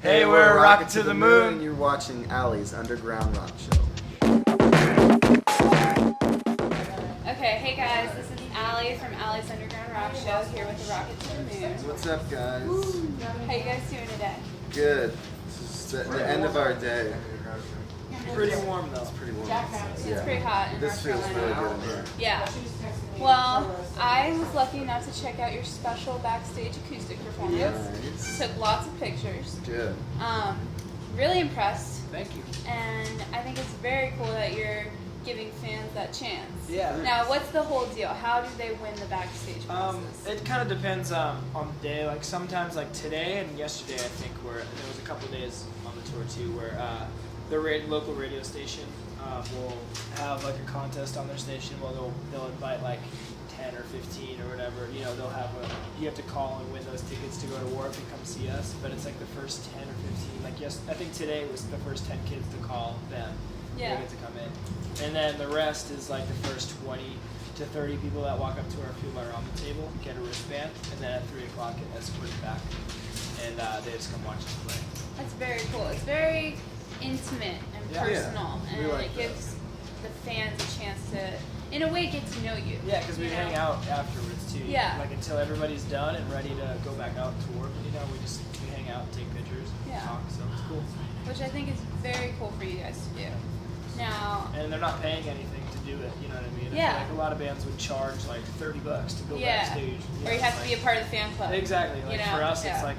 Hey, we're Rocket to the Moon. And you're watching Aly's Underground Rock Show. Okay, hey guys, this is Aly from Aly's Underground Rock Show here with the Rocket to the Moon. What's up, guys? How you guys doing today? Good. This is the end of our day. Pretty warm though. It's pretty warm. It's pretty hot in This North feels really Carolina. good in here. Yeah. Well, I was lucky enough to check out your special backstage acoustic performance. Nice. Took lots of pictures. Good. Really impressed. Thank you. And I think it's very cool that you're giving fans that chance. Yeah. Now, what's the whole deal? How do they win the backstage passes? It kind of depends on the day. Like sometimes, like today and yesterday, I think there was a couple of days on the tour too where the local radio station will have like a contest on their station. Well, they'll invite like 10 or 15 or whatever. You know, they'll have you have to call and win those tickets to go to Warp and come see us. But it's like the first 10 or 15. Like I think today was the first 10 kids to call them. Yeah. They get to come in. And then the rest is like the first 20 to 30 people that walk up to our fuel bar on the table, get a wristband, and then at 3 o'clock get escorted back. And they just come watch us play. That's very cool. It's very intimate and Yeah. personal, Yeah, we and like it gives the fans a chance to, in a way, get to know you. Yeah, because we you hang know? out afterwards too. Yeah. Like until everybody's done and ready to go back out to work, you know, we hang out, take pictures, Yeah. talk, so it's cool. Which I think is very cool for you guys to do. Now, And they're not paying anything to do it, you know what I mean? I Yeah. feel like a lot of bands would charge like $30 to go yeah, backstage. or you have to be a part of the fan club. Exactly. Like you know? for us, Yeah. it's like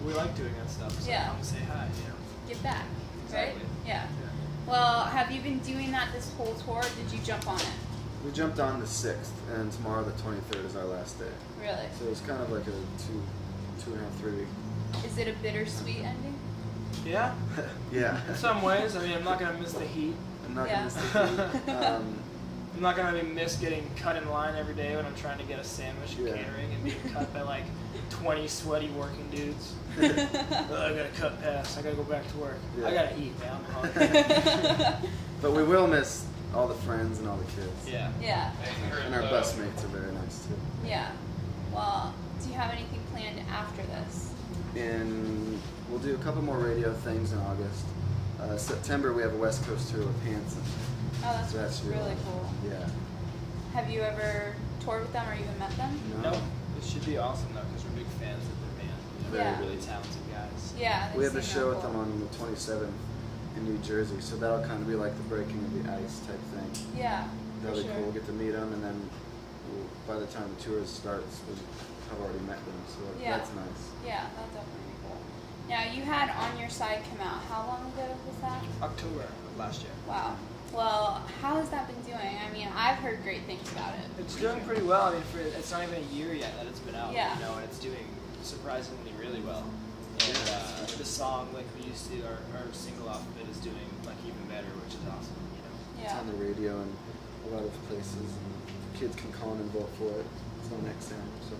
we like doing that stuff. So Yeah. come say hi, you know. Give back, right? Exactly. Yeah. Well, have you been doing that this whole tour? Did you jump on it? We jumped on the 6th, and tomorrow the 23rd is our last day. Really? So it's kind of like a two and a half, 3 week. Is it a bittersweet ending? Yeah. Yeah. In some ways, I mean, I'm not gonna miss the heat. I'm not Yeah. gonna miss the heat. I'm not gonna miss getting cut in line every day when I'm trying to get a sandwich at Yeah. catering and being cut by like 20 sweaty working dudes. Oh, I gotta cut past. I gotta go back to work. Yeah. I gotta eat, man. I'm hungry. But we will miss all the friends and all the kids. Yeah. Yeah. And our bus mates are very nice too. Yeah. Well, do you have anything planned after this? And we'll do a couple more radio things in August. September we have a West Coast tour with Hanson. Oh, that's, So that's really really- cool. Yeah. Have you ever toured with them or even met them? No, it should be awesome though because we're big fans of their band. They're Yeah. really talented guys. Yeah. We have a seem show real with them cool. on the 27th in New Jersey, so that'll kind of be like the breaking of the ice type thing. Yeah. That'll for be sure. cool. We'll get to meet them, and then by the time the tour starts, we'll have already met them, so Yeah. that's nice. Yeah, that'll definitely be cool. Now, you had On Your Side come out. How long ago was that? October of last year. Wow. Well, how has that been doing? I mean, I've heard great things about it. It's doing pretty well. I mean, it's not even a year yet that it's been out. Yeah. You know, and it's doing surprisingly really well. And the song, like we used to, our single off of it is doing like even better, which is awesome. You know. It's Yeah. on the radio and a lot of places, and kids can call in and vote for it. It's on XM, so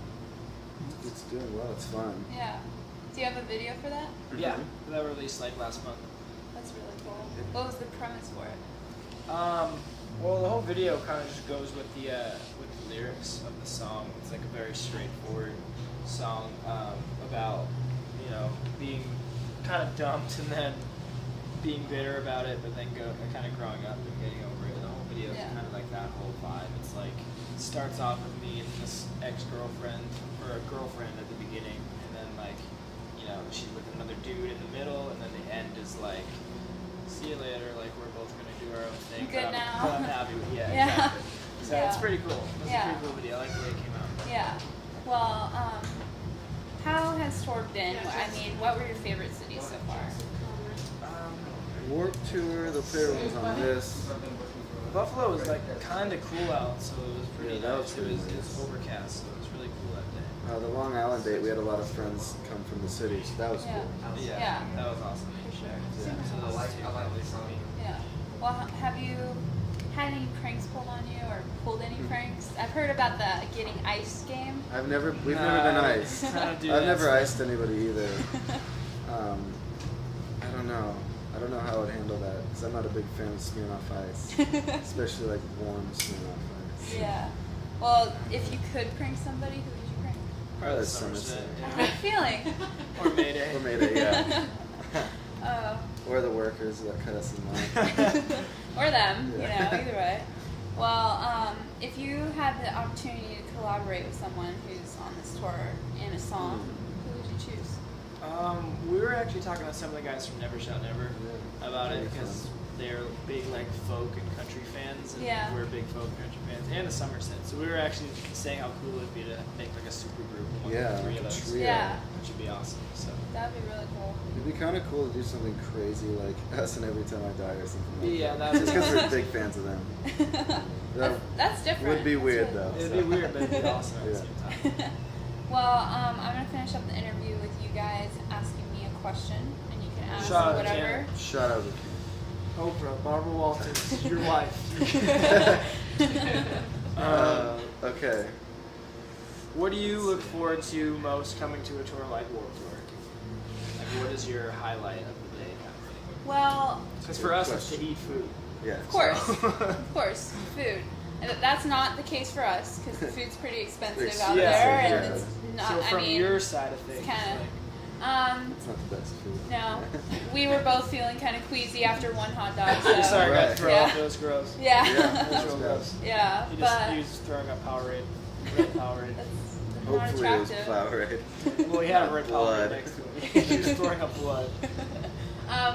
it's doing well. It's fun. Yeah. Do you have a video for that? Yeah, that released like last month. That's really cool. What was the premise for it? Well, the whole video kind of just goes with the lyrics of the song. It's like a very straightforward song about, you know, being kind of dumped and then being bitter about it, but then kind of growing up and getting over it. And the whole video is Yeah. kind of like that whole vibe. It's like it starts off with me and this ex-girlfriend or a girlfriend at the beginning, and then like, you know, she's with another dude in the middle, and then the end is like, see you later, like we're both gonna do our own thing. Good but now. But I'm happy with Yeah. exactly. So Yeah. it's pretty cool. It's Yeah. a pretty cool video. I like the way it came out. Yeah. Well, how has tour been? I mean, what were your favorite cities so far? Warp Tour, the player was on this. Buffalo was like kind of cool out, so it was pretty Yeah, that was nice. pretty It was nice. overcast, so it was really cool that day. The Long Island date, we had a lot of friends come from the city, so that was Yeah. cool. Yeah. That was awesome. For sure. Yeah, so those two probably for me. Yeah. Well, have you had any pranks pulled on you or pulled any pranks? I've heard about the getting iced game. We've never been iced. Kinda do I've that never stuff. iced anybody either. I don't know. I don't know how I would handle that, because I'm not a big fan of smearing off ice, especially like warm smearing off ice. Yeah. Well, if you could prank somebody, who would you prank? Probably Probably Somerset. I have a feeling. Or Mayday. Or Mayday, yeah. Or the workers that cut us in line. Or them, Yeah. either way. Well, if you had the opportunity to collaborate with someone who's on this tour in a song, who would you choose? We were actually talking to some of the guys from Never Shout Never Yeah. about it Very because fun. they're big like folk and country fans, and Yeah. we're big folk and country fans, and the Somerset. So we were actually saying how cool it'd be to make like a super group, one Yeah, of the three like of a us, trio. Yeah. which would be awesome. So That'd be really cool. It'd be kind of cool to do something crazy like Us and Every Time I Die or something like Yeah, that. that's- Just because we're big fans of them. That's different. Would be That's weird really though. cool. it'd be weird, but it'd be awesome at the Yeah. same time. Well, I'm gonna finish up the interview with you guys asking me a question, and you can ask Shout out to whatever. Canada. Shout out to Oprah, Barbara Walters, your wife. okay. What do you look forward to most coming to a tour like Warped Tour? Like, what is your highlight of the day kind of thing? Well, Because for us, it's to eat food. Yeah. of course, food. And that's not the case for us because the food's pretty expensive out Yeah, there, yeah. and it's not. So from I mean, your side of things, it's kinda- like, It's not the best food. no, we were both feeling kind of queasy after one hot dog. So. sorry, Right. guys, throw Yeah. up. Those gross. Yeah. Those real gross. Yeah, He but was throwing up Powerade. Red Powerade. that's not Hopefully it was attractive. Powerade. Well, he had a red Blood. Powerade next to him. He was throwing up blood.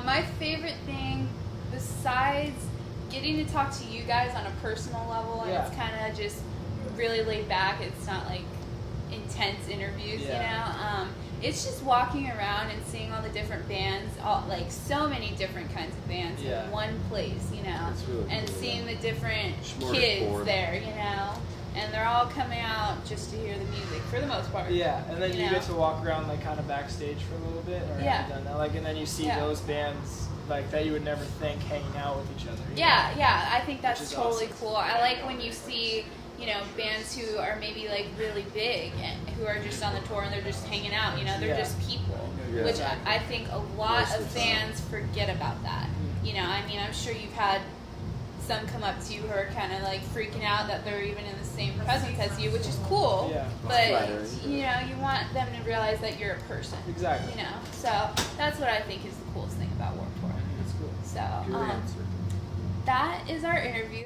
My favorite thing, besides getting to talk to you guys on a personal level, and Yeah. it's kind of just really laid back. It's not like intense interviews, Yeah. It's just walking around and seeing all the different bands, like so many different kinds of bands Yeah. in one place, It's really and cool, seeing yeah. the different Smorgasbord. kids there, and they're all coming out just to hear the music for the most part. Yeah, and then you know? get to walk around like kind of backstage for a little bit, or Yeah. have you done that? Like, and then you see Yeah. those bands like that you would never think hanging out with each other. you Yeah, know? yeah, I think Which that's is totally awesome. cool. I like when you see, bands who are maybe like really big and who are just on the tour and they're just hanging out, they're Yeah. just people, Yeah. which I think a lot Most of of the time. fans forget about that. I'm sure you've had some come up to you who are kind of like freaking out that they're even in the same presence as you, which is cool, Yeah. but Flattering. you want them to realize that you're a person, Exactly. so that's what I think is the coolest thing about Warped Tour. That's cool. So Good answer. that is our interview.